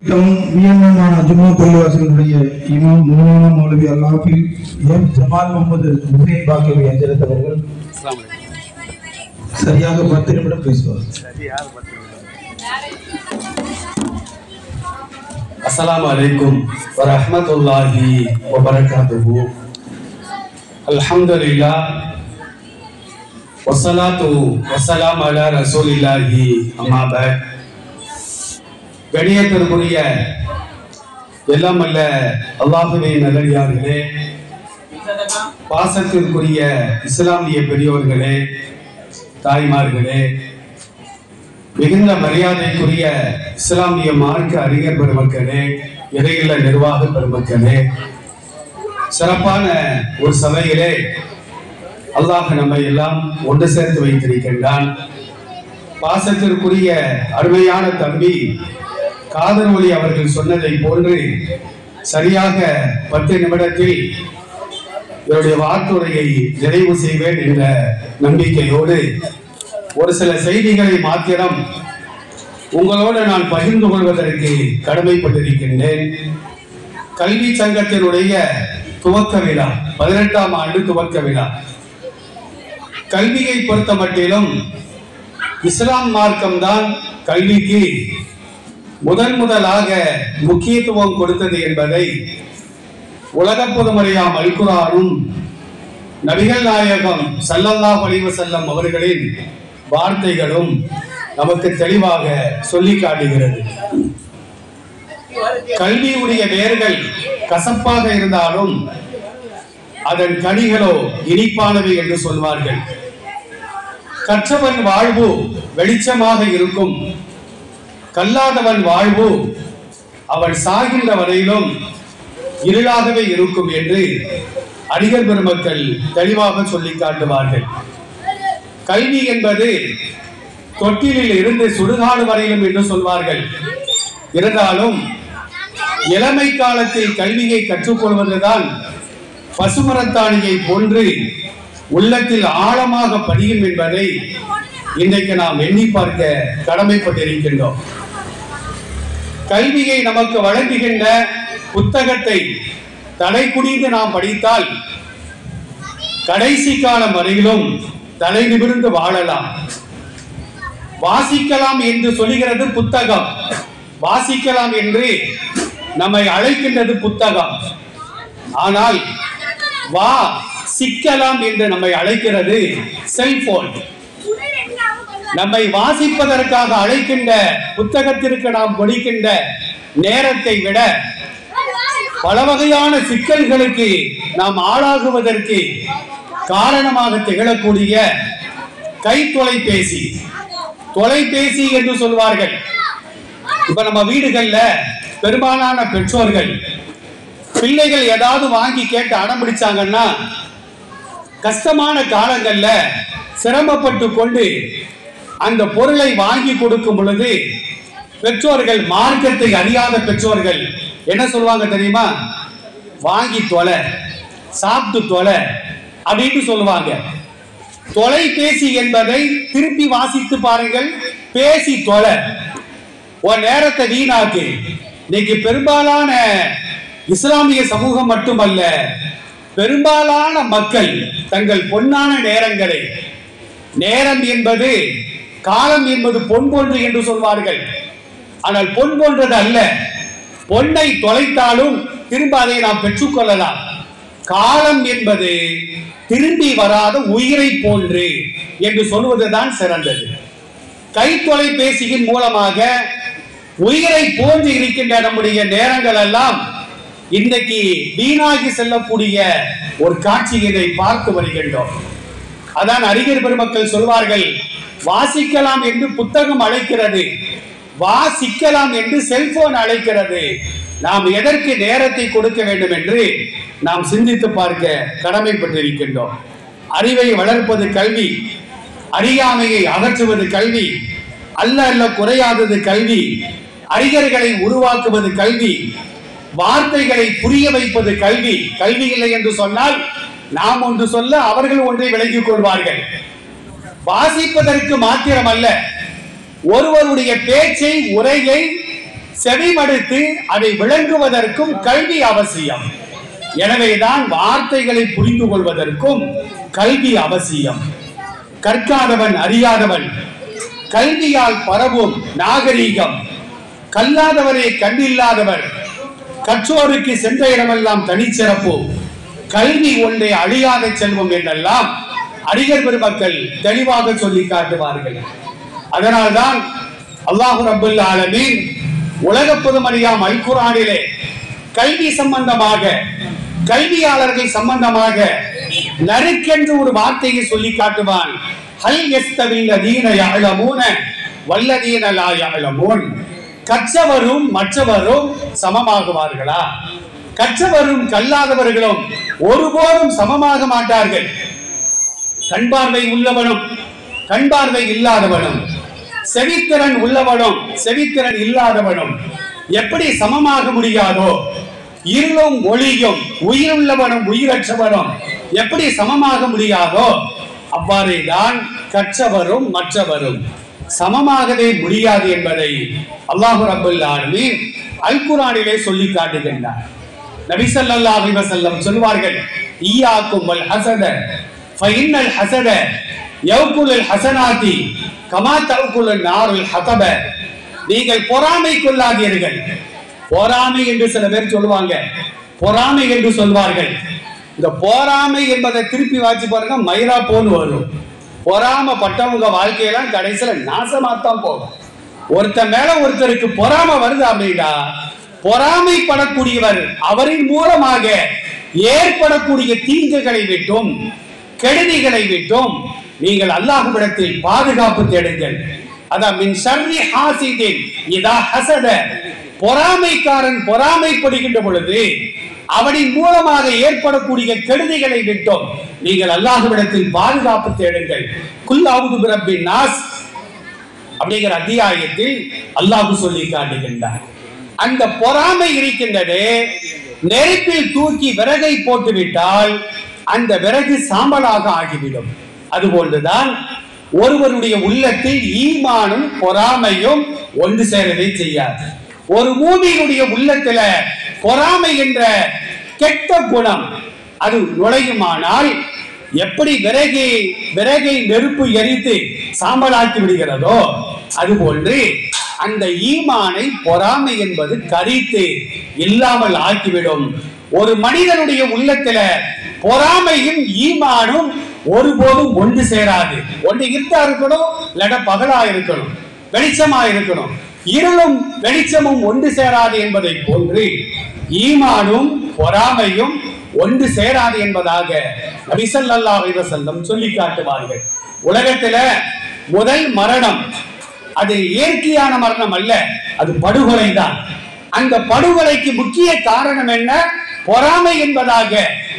வியன்னமான ஜும்மா பள்ளிவாசலுடைய இமாம் மூலானா மௌலவி அல்லாஹில் M Jamal Mohammed Hussain பாக்கியவை அஞ்சலித்தவர்கள் சரியாக 10 நிமிடம் பேசுவார். அஸ்ஸலாமு அலைக்கும் வரஹ்மத்துல்லாஹி வபரகாத்துஹு. அல்ஹம்துலில்லாஹ் வஸ்ஸலாத்து வஸ்ஸலாமு அலா ரசூலில்லாஹி அம்மா பஅத். கணியத்திற்குரிய எல்லாம் அல்ல அல்லாஹ்வின் நல்லடியார்களே, பாசத்திற்குரிய இஸ்லாமிய பெரியோர்களே, தாய்மார்களே, மிகுந்த மரியாதைக்குரிய இஸ்லாமிய மார்க்க அறிஞர் பெருமக்களே, இறையில நிர்வாக பெருமக்களே, சிறப்பான ஒரு சபையிலே அல்லாஹ் நம்மை எல்லாம் ஒன்று சேர்த்து வைத்திருக்கின்றான். பாசத்திற்குரிய அருமையான தம்பி காதர் ஒலி அவர்கள் சொன்னதை போன்று சரியாக 10 நிமிடத்தில் என்னுடைய வார்த்தையை நிறைவு செய்வேன் என்ற நம்பிக்கையோடு ஒரு சில செய்திகளை மாத்திரம் உங்களோடு நான் பகிர்ந்து கொள்வதற்கு கடமைப்பட்டிருக்கின்றேன். கல்வி சங்கத்தினுடைய துவக்க விழா, 18ஆம் ஆண்டு துவக்க விழா. கல்வியை பொறுத்த மட்டிலும் இஸ்லாம் மார்க்கம்தான் கல்விக்கு முதலாக முக்கியத்துவம் கொடுத்தது என்பதை உலக பொதுமறையாம் அல் குர்ஆனும் நபிகள் நாயகம் ஸல்லல்லாஹு அலைஹி வஸல்லம் அவர்களின் வார்த்தைகளும் நமக்கு தெளிவாக சொல்லி காட்டுகிறது. கல்வியுடைய வேர்கள் கசப்பாக இருந்தாலும் அதன் கனிகளோ இனிப்பானவை என்று சொல்வார்கள். கற்றவன் வாழ்வு வெளிச்சமாக இருக்கும், கல்லாதவன் வாழ்வு அவன் சாகின்ற வரையிலும் இருளாகவே இருக்கும் என்று அறிஞர் பெருமக்கள் தெளிவாக சொல்லி காட்டுவார்கள். கல்வி என்பது தொட்டிலில் இருந்து சுடுகாடு வரையிலும் என்று சொல்வார்கள். இருந்தாலும் இளமை காலத்தில் கல்வியை கற்றுக்கொள்வதுதான் பசுமரத்தாணியை போன்று உள்ளத்தில் ஆழமாக பதியும் என்பதை இன்றைக்கு நாம் எண்ணி பார்க்க கடமைப்பட்டிருக்கின்றோம். கல்வியை நமக்கு வழங்குகின்ற புத்தகத்தை தலை குனிந்து நாம் படித்தால் கடைசி காலம் வரையிலும் தலை நிமிர்ந்து வாழலாம். வாசிக்கலாம் என்று சொல்லுகிறது புத்தகம், வாசிக்கலாம் என்று நம்மை அழைக்கின்றது புத்தகம். ஆனால் வா சிக்கலாம் என்று நம்மை அழைக்கிறது செல்போன். நம்மை வாசிப்பதற்காக அழைக்கின்ற புத்தகத்திற்கு நாம் கொடுக்கின்ற நேரத்தை விட பல வகையான சிக்கல்களுக்கு நாம் ஆளாகுவதற்கு காரணமாக திகழக்கூடிய கை தொலைபேசி, தொலைபேசி என்று சொல்வார்கள். இப்ப நம்ம வீடுகள்ல பெரும்பாலான பெற்றோர்கள் பிள்ளைகள் ஏதாவது வாங்கி கேட்டு அடம்பிடிச்சாங்கன்னா கஷ்டமான காலங்கள்ல சிரமப்பட்டு கொண்டு அந்த பொருளை வாங்கி கொடுக்கும் பொழுது பெற்றோர்கள், மார்க்கத்தை அறியாத பெற்றோர்கள் என்ன சொல்லுவாங்க தெரியுமா? வாங்கி தொலை, சாப்பிட்டு தொலை அப்படின்னு சொல்லுவாங்க. தொலைபேசி என்பதை திருப்பி வாசித்து பாருங்கள், பேசி தொலை, உன் நேரத்தை வீணாக்கு. இன்னைக்கு பெரும்பாலான இஸ்லாமிய சமூகம் மட்டுமல்ல, பெரும்பாலான மக்கள் தங்கள் பொன்னான நேரங்களை, நேரம் என்பது காலம் என்பது பொன் போன்று என்று சொல்வார்கள். ஆனால் பொன் போன்றது அல்ல. பொன்னை தொலைத்தாலும் திரும்ப அதை நாம் பெற்றுக்கொள்ளலாம். காலம் என்பது திரும்பி வராத உயிரை போன்று என்று சொல்வதுதான் சிறந்தது. கை தொலைபேசியின் மூலமாக உயிரை போன்று இருக்கின்ற நம்முடைய நேரங்கள் எல்லாம் இன்றைக்கு வீணாகி செல்லக்கூடிய ஒரு காட்சியை பார்த்து வருகின்றோம். அதான் அறிஞர் பெருமக்கள் சொல்வார்கள், வாசிக்கலாம் என்று புத்தகம் அழைக்கிறது, வாசிக்கலாம் என்று செல்போன் அழைக்கிறது. நாம் எதற்கு நேரத்தை கொடுக்க வேண்டும் என்று நாம் சிந்தித்து பார்க்க கடமைப்பட்டிருக்கின்றோம். அறிவை வளர்ப்பது கல்வி, அறியாமையை அகற்றுவது கல்வி, அல்ல குறையாதது கல்வி, அறிஞர்களை உருவாக்குவது கல்வி, வார்த்தைகளை புரிய வைப்பது கல்வி. கல்வி இல்லை என்று சொன்னால் நாம் ஒன்று சொல்ல அவர்கள் ஒன்றை விளங்கிக் கொள்வார்கள். வாசிப்பதற்கு மாத்திரமல்ல, ஒருவருடைய பேச்சை, உரையை செவிமடுத்து அதை விளங்குவதற்கும் கல்வி அவசியம். எனவேதான் வார்த்தைகளை புரிந்து கொள்வதற்கும் கல்வி அவசியம். கற்காதவன் அறியாதவன், கல்வியால் பரவும் நாகரீகம், கல்லாதவரே கண்ணில்லாதவர், கற்றோருக்கு சென்ற இடமெல்லாம் தனிச்சிறப்பு, கல்வி ஒன்றே அழியாத செல்வம் என்றெல்லாம் அறிஞர் பெருமக்கள் தெளிவாக சொல்லி காட்டுவார்கள். அதனால்தான் அல்லாஹ் ரப்பல் ஆலமீன் உலக பொதுமறையாம் அல் குர்ஆனிலே கல்வி சம்பந்தமாக, கல்வியாளர்கள் சம்பந்தமாக நறுக்கென்று ஒரு வார்த்தையை சொல்லி காட்டுவான். ஹல் யஸ்தவில் லதீன யஅலமூன வல்லதீன லா யஅலமூன். கற்றவரும் மற்றவரும் சமமாகுவார்களா? கற்றவரும் கல்லாதவர்களும் ஒருபோதும் சமமாக மாட்டார்கள். கண் பார்வை உள்ளவனும் கண் பார்வை இல்லாதவனும், செவித்திறன் உள்ளவனும் செவித்திறன் இல்லாதவனும் எப்படி சமமாக முடியாதோ, இருளும் ஒளியும், உயிருள்ளவனும் உயிரற்றவனும் எப்படி சமமாக முடியாதோ, அவ்வாறே தான் கற்றவரும் மற்றவரும் சமமாகவே முடியாது என்பதை அல்லாஹ் ரப்பல் ஆலமீன் அல் குர்ஆனிலே சொல்லி காட்டுகின்றார். நபி ஸல்லல்லாஹு அலைஹி வஸல்லம் சொல்வார்கள், ஈயாக்கும் வல் ஹஸத ஃபஇன்னல் ஹஸத யௌகுலுல் ஹஸனாதி கமா தௌகுலுன் நாருல் ஹதப. நீங்கள் பொறாமை கொள்ளாதீர்கள். பொறாமை என்று சில பேர் சொல்லுவாங்க, பொறாமை என்று சொல்வார்கள். இந்த பொறாமை என்பதை திருப்பி வாசி பாருங்க, மயிரா போன்னு வரும். பொறாமப்பட்டவங்க வாழ்க்கையெல்லாம் கடைசியில நாசமாத்தான் போகும். ஒருத்தர் மேல ஒருத்தருக்கு பொறாமை வருது அப்படின்னா, பொறாமைப்படக்கூடியவர் அவரின் மூலமாக ஏற்படக்கூடிய தீங்குகளை விட்டும் கெடுதிகளை விட்டும் நீங்கள் அல்லாஹ்விடத்தில் பாதுகாப்பு தேடுங்கள். அதான் மின் ஷர்ரி ஹாசிதின் இதா ஹஸத. பொறாமைக்காரன் பொறாமைப்படுகின்ற பொழுது அவனின் மூலமாக ஏற்படக்கூடிய கெடுதிகளை விட்டும் நீங்கள் அல்லாஹ்விடத்தில் பாதுகாப்பு தேடுங்கள். குல் அஊது பிரப்பின் நாஸ் அப்படிங்கிற அத்தியாயத்தில் அல்லாஹ் சொல்லி காட்டுகின்றார். அந்த பொறாமை இருக்கின்றது, நெருப்பில் தூக்கி விறகை போட்டுவிட்டால் அந்த விறகு சாம்பலாக ஆகிவிடும். அதுபோன்றுதான் ஒருவருடைய உள்ளத்தில் ஈமானும் பொறாமையும் ஒன்று சேரவே செய்யாது. ஒரு மூமியினுடைய உள்ளத்துல பொறாமை என்ற கெட்ட குணம் அது நுழையுமானால், எப்படி விறகை நெருப்பு எரித்து சாம்பலாக்கி விடுகிறதோ அதுபோன்று அந்த ஈமானை பொறாமை என்பது கரித்து இல்லாமல் ஆக்கிவிடும். ஒரு மனிதனுடைய உள்ளத்துல பொறாமையும் ஈமானும் ஒருபோதும் ஒன்று சேராது. ஒன்று இருட்டா இருக்கணும், இல்ல பகலா இருக்கணும், வெளிச்சமா இருக்கணும். இருளும் வெளிச்சமும் ஒன்று சேராது என்பதை போன்று ஈமானும் பொறாமையும் ஒன்று சேராது என்பதாக நபி ஸல்லல்லாஹு அலைஹி வஸல்லம் சொல்லி காட்டுவார்கள். உலகத்துல முதல் மரணம் அது இயற்கையான மரணம் அல்ல, அது படுகொலை தான். அந்த படுகொலைக்கு முக்கிய காரணம் என்ன? பொறாமை என்பதாக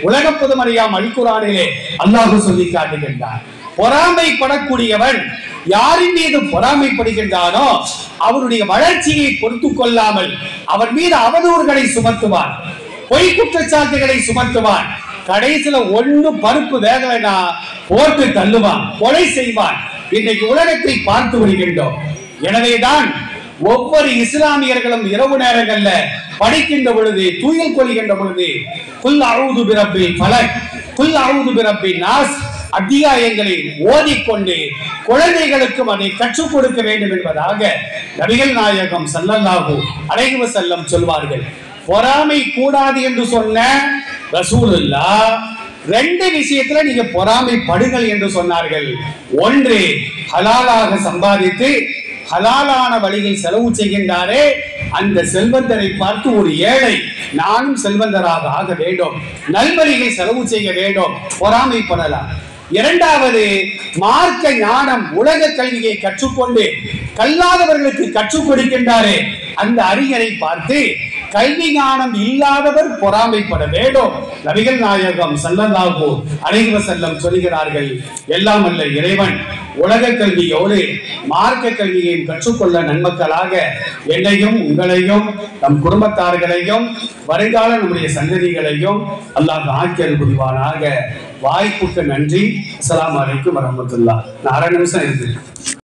உலக பொதுமறையாம் அல் குர்ஆனிலே அல்லாஹ் சொல்லி காட்டுகின்றார். பொறாமைப்படக்கூடியவன் யாரின் மீது பொறாமைப்படுகின்றானோ அவருடைய வளர்ச்சியை பொறுத்து கொள்ளாமல் அவர் மீது அவதூறுகளை சுமத்துவான், பொய் குற்றச்சாட்டுகளை சுமத்துவான். கடைசியில ஒண்ணு பருப்பு வேகலைனா போட்டு தள்ளுவான், கொலை செய்வான். இன்றைக்கு உலகத்தை பார்த்து வருகின்றோம். எனவேதான் ஒவ்வொரு இஸ்லாமியர்களும் இரவு நேரங்கள்ல படிக்கின்ற பொழுது, தூயல் கொள்கின்ற பொழுது குல் அஊது பிரப்பில் ஃபலக், குல் அஊது பிரப்பின் நாஸ் அத்தியாயங்களை ஓதிக்கொண்டு குழந்தைகளுக்கும் அதை கற்றுக் கொடுக்க வேண்டும் என்பதாக நபிகள் நாயகம் ஸல்லல்லாஹு அலைஹி வஸல்லம் சொல்வார்கள். பொறாமை கூடாது என்று சொன்ன ரசூலுல்லாஹ் ரெண்டு விஷயத்துல நீங்க பொறாமைப்படுங்கள் என்று சொன்னார்கள். ஒன்று, ஹலாலாக சம்பாதித்து ஹலாலான வழியில் செலவு செய்கின்றாரே அந்த செல்வந்தரை பார்த்து ஒரு ஏழை நானும் செல்வந்தராக ஆக வேண்டும், நல்வழியில் செலவு செய்ய வேண்டும், பொறாமைப்படலாம். இரண்டாவது, மார்க்க ஞானம் உலக கல்வியை கற்றுக்கொண்டு கல்லாதவர்களுக்கு கற்றுக் கொடுக்கின்றாரே அந்த அறிஞரை பார்த்து கல்வி ஞானம் இல்லாதவர் பொறாமைப்பட வேண்டும். நபிகள் நாயகம் ஸல்லல்லாஹு அலைஹி வஸல்லம் சொல்கிறார்கள், எல்லாம் அல்ல இறைவன் உலக கல்வியோடு மார்க்க கல்வியையும் கற்றுக்கொள்ள நன்மக்களாக என்னையும் உங்களையும் நம் குடும்பத்தார்களையும் வருங்கால நம்முடைய சந்ததிகளையும் அல்லாஹ் ஆக்கியல் புரிவானாக. வாய்ப்புக்கு நன்றி. அஸ்ஸலாமு அலைக்கும் வரஹ்மத்துல்லாஹ். நான் 1/2 நிமிஷம் இருக்கு.